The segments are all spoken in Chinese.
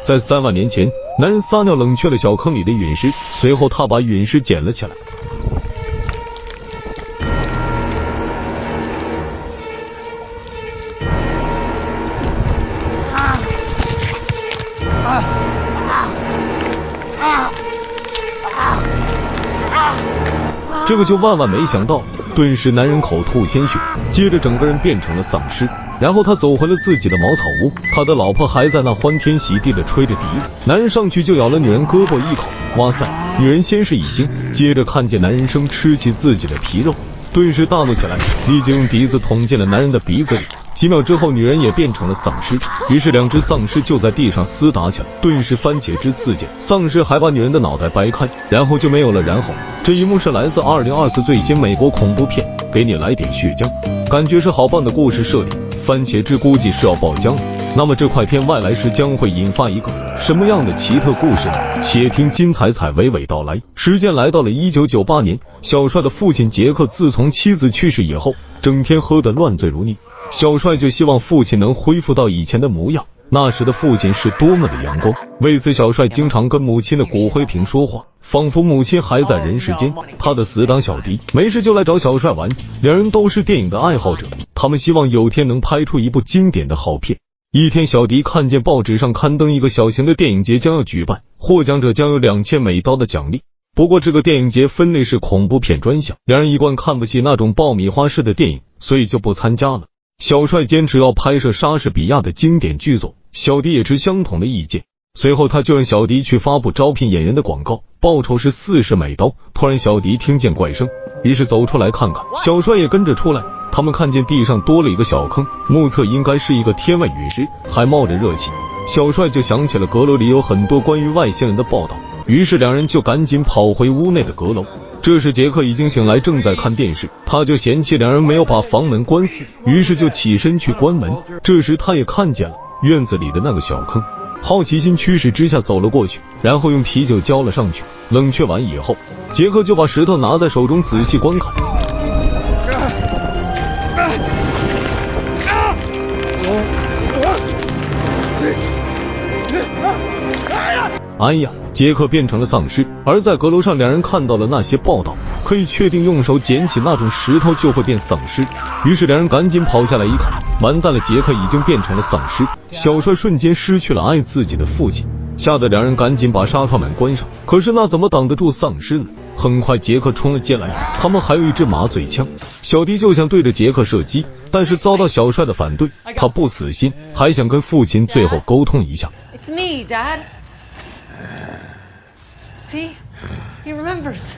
在3万年前，男人撒尿冷却了小坑里的陨石，随后他把陨石捡了起来。这个就万万没想到，顿时男人口吐鲜血，接着整个人变成了丧尸。然后他走回了自己的茅草屋，他的老婆还在那欢天喜地的吹着笛子。男人上去就咬了女人胳膊一口，哇塞！女人先是一惊，接着看见男人生吃起自己的皮肉，顿时大怒起来，立即用笛子捅进了男人的鼻子里。几秒之后，女人也变成了丧尸，于是2只丧尸就在地上厮打起来，顿时番茄汁四溅，丧尸还把女人的脑袋掰开，然后就没有了然后。这一幕是来自2024最新美国恐怖片《给你来点血浆》，感觉是好棒的故事设定，番茄汁估计是要爆浆了。那么这块片外来时将会引发一个什么样的奇特故事呢？且听金彩彩娓娓道来。时间来到了1998年，小帅的父亲杰克自从妻子去世以后，整天喝得乱醉如泥。小帅就希望父亲能恢复到以前的模样，那时的父亲是多么的阳光。为此，小帅经常跟母亲的骨灰瓶说话，仿佛母亲还在人世间。他的死党小迪没事就来找小帅玩，两人都是电影的爱好者，他们希望有天能拍出一部经典的好片。一天，小迪看见报纸上刊登一个小型的电影节将要举办，获奖者将有$2000美的奖励。不过这个电影节分类是恐怖片专项，两人一贯看不起那种爆米花式的电影，所以就不参加了。小帅坚持要拍摄莎士比亚的经典剧作，小迪也持相同的意见。随后他就让小迪去发布招聘演员的广告，报酬是$40美。突然小迪听见怪声，于是走出来看看，小帅也跟着出来。他们看见地上多了一个小坑，目测应该是一个天外陨石，还冒着热气。小帅就想起了阁楼里有很多关于外星人的报道，于是两人就赶紧跑回屋内的阁楼。这时杰克已经醒来，正在看电视，他就嫌弃两人没有把房门关死，于是就起身去关门。这时他也看见了院子里的那个小坑，好奇心驱使之下走了过去，然后用啤酒浇了上去。冷却完以后，杰克就把石头拿在手中仔细观看。哎呀，杰克变成了丧尸。而在阁楼上，两人看到了那些报道，可以确定用手捡起那种石头就会变丧尸。于是两人赶紧跑下来一看，完蛋了，杰克已经变成了丧尸。小帅瞬间失去了爱自己的父亲，吓得两人赶紧把纱窗门关上。可是那怎么挡得住丧尸呢？很快杰克冲了进来，他们还有一支麻醉枪，小迪就想对着杰克射击，但是遭到小帅的反对，他不死心，还想跟父亲最后沟通一下。 It's me, Dad. See? He remembers.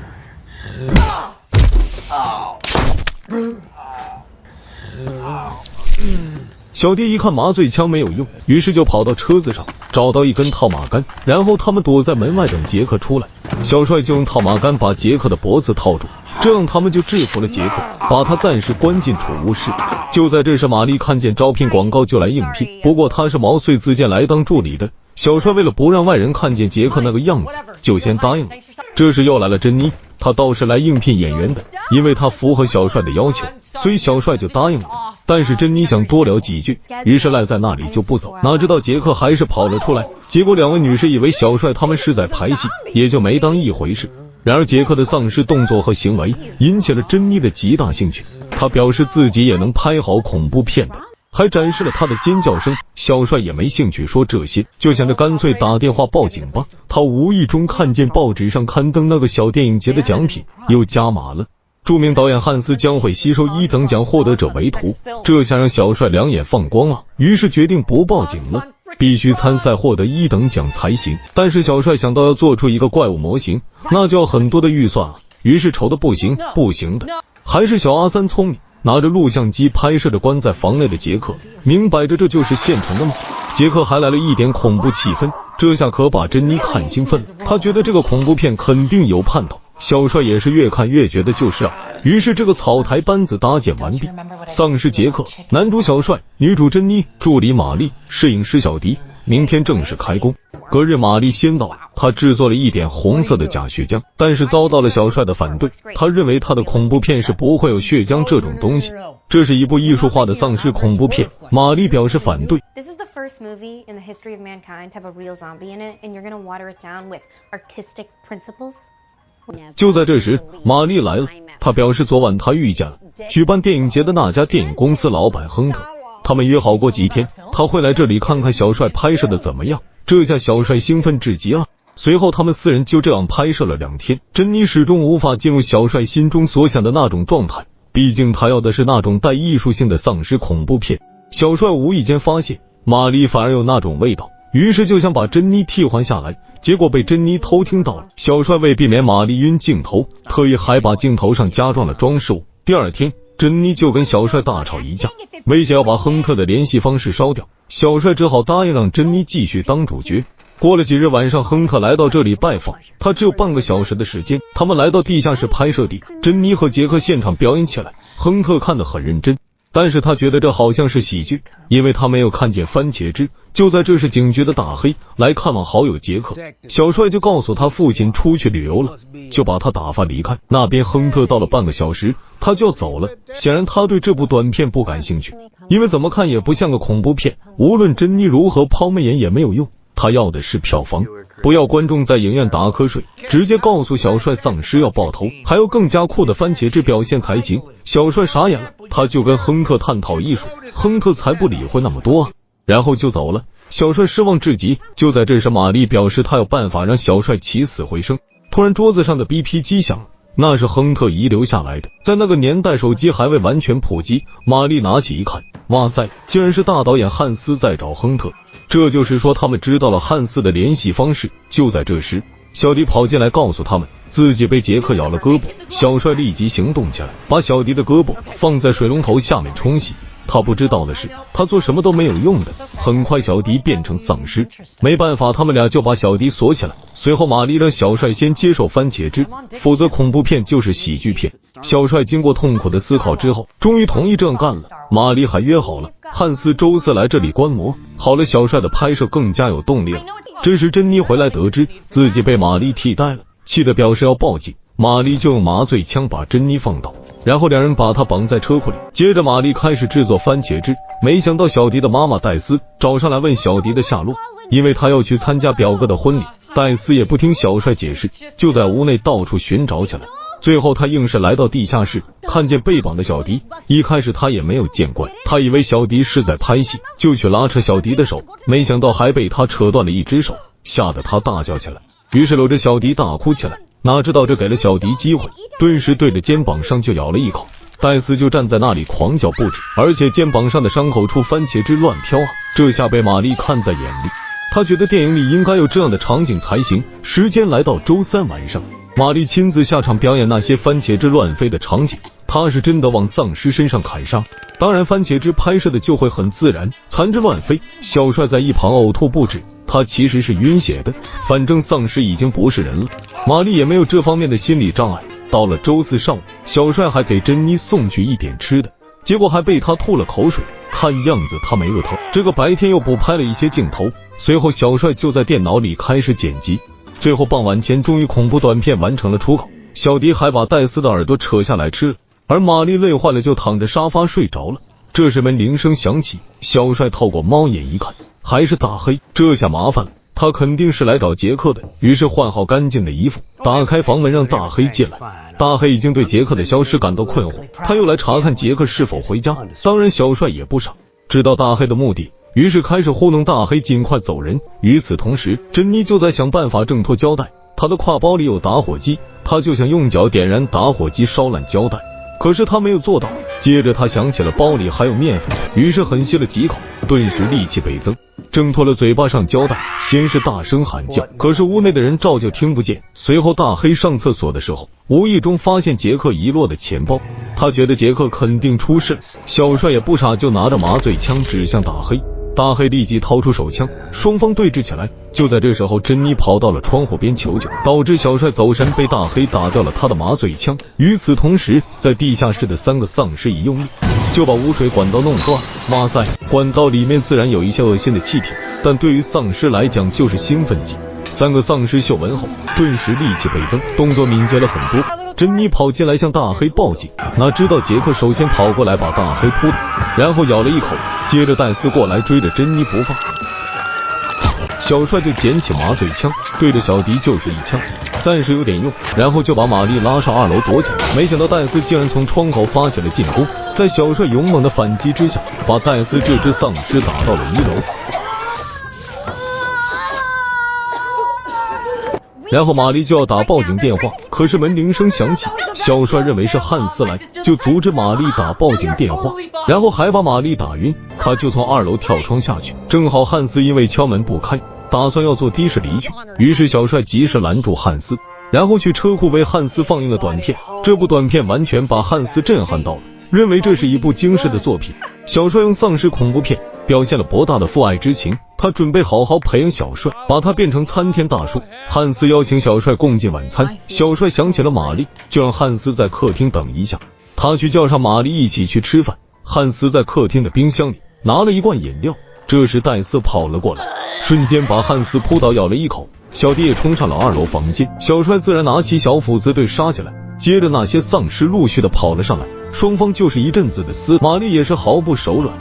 小迪一看麻醉枪没有用，于是就跑到车子上找到一根套马杆，然后他们躲在门外等杰克出来。小帅就用套马杆把杰克的脖子套住，这样他们就制服了杰克，把他暂时关进储物室。就在这时，玛丽看见招聘广告就来应聘，不过他是毛遂自荐来当助理的。小帅为了不让外人看见杰克那个样子，就先答应了。这时又来了珍妮，她倒是来应聘演员的，因为她符合小帅的要求，所以小帅就答应了。但是珍妮想多聊几句，于是赖在那里就不走。哪知道杰克还是跑了出来，结果两位女士以为小帅他们是在排戏，也就没当一回事。然而杰克的丧尸动作和行为引起了珍妮的极大兴趣，她表示自己也能拍好恐怖片的，还展示了他的尖叫声。小帅也没兴趣说这些，就想着干脆打电话报警吧。他无意中看见报纸上刊登那个小电影节的奖品又加码了，著名导演汉斯将会吸收1等奖获得者为徒，这下让小帅两眼放光啊，于是决定不报警了，必须参赛获得1等奖才行。但是小帅想到要做出一个怪物模型，那就要很多的预算了，于是愁得不行的。还是小阿三聪明，拿着录像机拍摄着关在房内的杰克，明摆着这就是现成的吗？杰克还来了一点恐怖气氛，这下可把珍妮看兴奋了，他觉得这个恐怖片肯定有盼头。小帅也是越看越觉得就是啊，于是这个草台班子搭建完毕，丧尸杰克，男主小帅，女主珍妮，助理玛丽，摄影师小迪，明天正式开工。隔日玛丽先到，她制作了一点红色的假血浆，但是遭到了小帅的反对。他认为他的恐怖片是不会有血浆这种东西，这是一部艺术化的丧尸恐怖片。玛丽表示反对。 This is the first movie in the history of mankind to have a real zombie in it, and you're gonna water it down with artistic principles. 就在这时，玛丽来了。她表示昨晚她遇见了举办电影节的那家电影公司老板亨特，他们约好过几天，他会来这里看看小帅拍摄的怎么样。这下小帅兴奋至极了。随后他们4人就这样拍摄了2天。珍妮始终无法进入小帅心中所想的那种状态，毕竟他要的是那种带艺术性的丧尸恐怖片。小帅无意间发现玛丽反而有那种味道，于是就想把珍妮替换下来，结果被珍妮偷听到了。小帅为避免玛丽晕镜头，特意还把镜头上加装了装饰物。第二天，珍妮就跟小帅大吵一架，威胁要把亨特的联系方式烧掉。小帅只好答应让珍妮继续当主角。过了几日晚上，亨特来到这里拜访，他只有半个小时的时间。他们来到地下室拍摄地，珍妮和杰克现场表演起来。亨特看得很认真，但是他觉得这好像是喜剧，因为他没有看见番茄汁。就在这时，警局的大黑来看望好友杰克，小帅就告诉他父亲出去旅游了，就把他打发离开。那边亨特到了半个小时，他就要走了。显然他对这部短片不感兴趣，因为怎么看也不像个恐怖片。无论珍妮如何抛媚眼也没有用，他要的是票房，不要观众在影院打瞌睡，直接告诉小帅丧尸要爆头，还有更加酷的番茄汁表现才行。小帅傻眼了，他就跟亨特探讨艺术，亨特才不理会那么多啊，然后就走了。小帅失望至极。就在这时，玛丽表示她有办法让小帅起死回生。突然桌子上的 BP 机响了，那是亨特遗留下来的。在那个年代手机还未完全普及，玛丽拿起一看，哇塞，竟然是大导演汉斯在找亨特。这就是说他们知道了汉斯的联系方式。就在这时，小迪跑进来告诉他们自己被杰克咬了胳膊。小帅立即行动起来，把小迪的胳膊放在水龙头下面冲洗。他不知道的是，他做什么都没有用的。很快小迪变成丧尸，没办法，他们俩就把小迪锁起来。随后玛丽让小帅先接受番茄汁，否则恐怖片就是喜剧片。小帅经过痛苦的思考之后，终于同意这样干了。玛丽还约好了汉斯周4来这里观摩，好了，小帅的拍摄更加有动力了。这时珍妮回来得知自己被玛丽替代了，气得表示要报警。玛丽就用麻醉枪把珍妮放倒，然后两人把她绑在车库里。接着玛丽开始制作番茄汁，没想到小迪的妈妈戴斯找上来问小迪的下落，因为她要去参加表哥的婚礼。戴斯也不听小帅解释，就在屋内到处寻找起来。最后他硬是来到地下室，看见被绑的小迪。一开始他也没有见怪，他以为小迪是在拍戏，就去拉扯小迪的手，没想到还被他扯断了一只手，吓得他大叫起来，于是搂着小迪大哭起来。哪知道这给了小迪机会，顿时对着肩膀上就咬了一口。戴斯就站在那里狂叫不止，而且肩膀上的伤口处番茄汁乱飘啊！这下被玛丽看在眼里，她觉得电影里应该有这样的场景才行。时间来到周3晚上，玛丽亲自下场表演那些番茄汁乱飞的场景，她是真的往丧尸身上砍杀。当然番茄汁拍摄的就会很自然，残肢乱飞。小帅在一旁呕吐不止，他其实是晕血的，反正丧尸已经不是人了。玛丽也没有这方面的心理障碍。到了周4上午，小帅还给珍妮送去一点吃的，结果还被他吐了口水，看样子他没饿透。这个白天又补拍了一些镜头，随后小帅就在电脑里开始剪辑。最后傍晚前，终于恐怖短片完成了出口。小迪还把戴斯的耳朵扯下来吃了，而玛丽累坏了就躺着沙发睡着了。这时门铃声响起，小帅透过猫眼一看，还是大黑。这下麻烦了，他肯定是来找杰克的，于是换好干净的衣服，打开房门让大黑进来。大黑已经对杰克的消失感到困惑，他又来查看杰克是否回家。当然小帅也不傻，知道大黑的目的，于是开始糊弄大黑尽快走人。与此同时，珍妮就在想办法挣脱胶带，她的挎包里有打火机，她就想用脚点燃打火机烧烂胶带，可是她没有做到。接着她想起了包里还有面粉，于是狠吸了几口，顿时力气倍增，挣脱了嘴巴上胶带，先是大声喊叫，可是屋内的人照旧听不见。随后大黑上厕所的时候，无意中发现杰克遗落的钱包，他觉得杰克肯定出事。小帅也不傻，就拿着麻醉枪指向大黑，大黑立即掏出手枪，双方对峙起来。就在这时候，珍妮跑到了窗户边求救，导致小帅走神，被大黑打掉了他的麻醉枪。与此同时，在地下室的3个丧尸一用力，就把污水管道弄断。哇塞，管道里面自然有一些恶心的气体，但对于丧尸来讲就是兴奋剂。3个丧尸嗅闻后，顿时力气倍增，动作敏捷了很多。珍妮跑进来向大黑报警，哪知道杰克首先跑过来把大黑扑倒，然后咬了一口，接着戴斯过来追着珍妮不放。小帅就捡起麻醉枪，对着小迪就是一枪，暂时有点用，然后就把玛丽拉上2楼躲起来。没想到戴斯竟然从窗口发起了进攻，在小帅勇猛的反击之下，把戴斯这只丧尸打到了1楼。然后玛丽就要打报警电话，可是门铃声响起，小帅认为是汉斯来，就阻止玛丽打报警电话，然后还把玛丽打晕，他就从2楼跳窗下去。正好汉斯因为敲门不开，打算要坐的士离去，于是小帅及时拦住汉斯，然后去车库为汉斯放映了短片。这部短片完全把汉斯震撼到了，认为这是一部惊世的作品。小帅用丧尸恐怖片表现了博大的父爱之情，他准备好好培养小帅，把他变成参天大树。汉斯邀请小帅共进晚餐，小帅想起了玛丽，就让汉斯在客厅等一下，他去叫上玛丽一起去吃饭。汉斯在客厅的冰箱里拿了一罐饮料，这时戴斯跑了过来，瞬间把汉斯扑倒，咬了一口。小弟也冲上了2楼房间，小帅自然拿起小斧子对杀起来，接着那些丧尸陆续的跑了上来，双方就是一阵子的撕，玛丽也是毫不手软。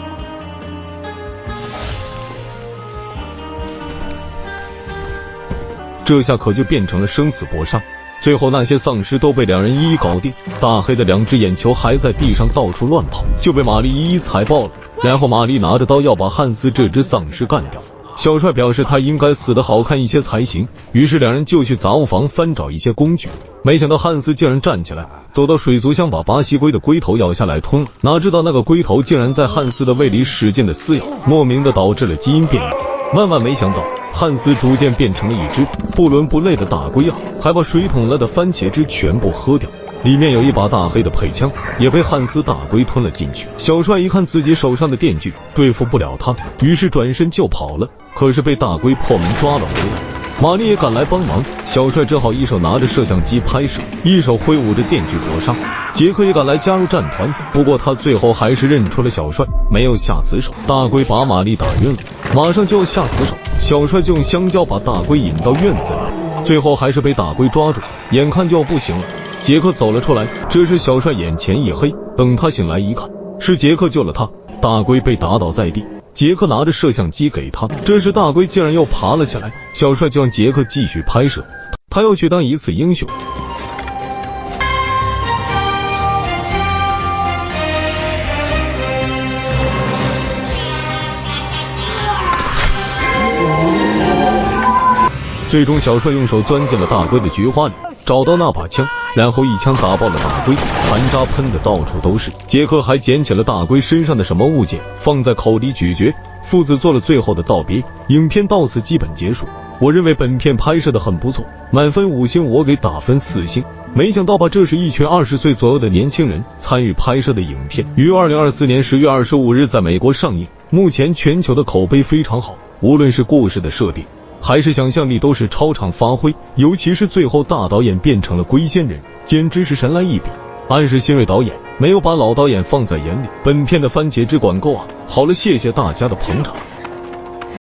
这下可就变成了生死搏杀，最后那些丧尸都被2人一一搞定，大黑的2只眼球还在地上到处乱跑，就被玛丽一一踩爆了。然后玛丽拿着刀要把汉斯这只丧尸干掉，小帅表示他应该死得好看一些才行，于是2人就去杂物房翻找一些工具，没想到汉斯竟然站起来，走到水族箱把巴西龟的龟头咬下来吞了，哪知道那个龟头竟然在汉斯的胃里使劲的撕咬，莫名的导致了基因变异。万万没想到，汉斯逐渐变成了一只不伦不类的大龟啊，还把水桶了的番茄汁全部喝掉，里面有一把大黑的配枪，也被汉斯大龟吞了进去。小帅一看自己手上的电锯对付不了他，于是转身就跑了，可是被大龟破门抓了回来。玛丽也赶来帮忙，小帅只好一手拿着摄像机拍摄，一手挥舞着电锯搏杀。杰克也赶来加入战团，不过他最后还是认出了小帅，没有下死手。大龟把玛丽打晕了，马上就要下死手，小帅就用香蕉把大龟引到院子里，最后还是被大龟抓住，眼看就要不行了。杰克走了出来，这时小帅眼前一黑，等他醒来一看，是杰克救了他。大龟被打倒在地，杰克拿着摄像机给他，这时大龟竟然又爬了起来，小帅就让杰克继续拍摄，他要去当一次英雄。最终小帅用手钻进了大龟的菊花里，找到那把枪，然后一枪打爆了大龟，残渣喷的到处都是。杰克还捡起了大龟身上的什么物件，放在口里咀嚼，父子做了最后的道别。影片到此基本结束。我认为本片拍摄的很不错，满分5星我给打分4星。没想到吧，这是一群20岁左右的年轻人参与拍摄的影片，于2024年10月25日在美国上映，目前全球的口碑非常好，无论是故事的设定还是想象力都是超常发挥，尤其是最后大导演变成了龟仙人，简直是神来一笔，暗示新锐导演没有把老导演放在眼里。本片的番茄汁管够啊！好了，谢谢大家的捧场。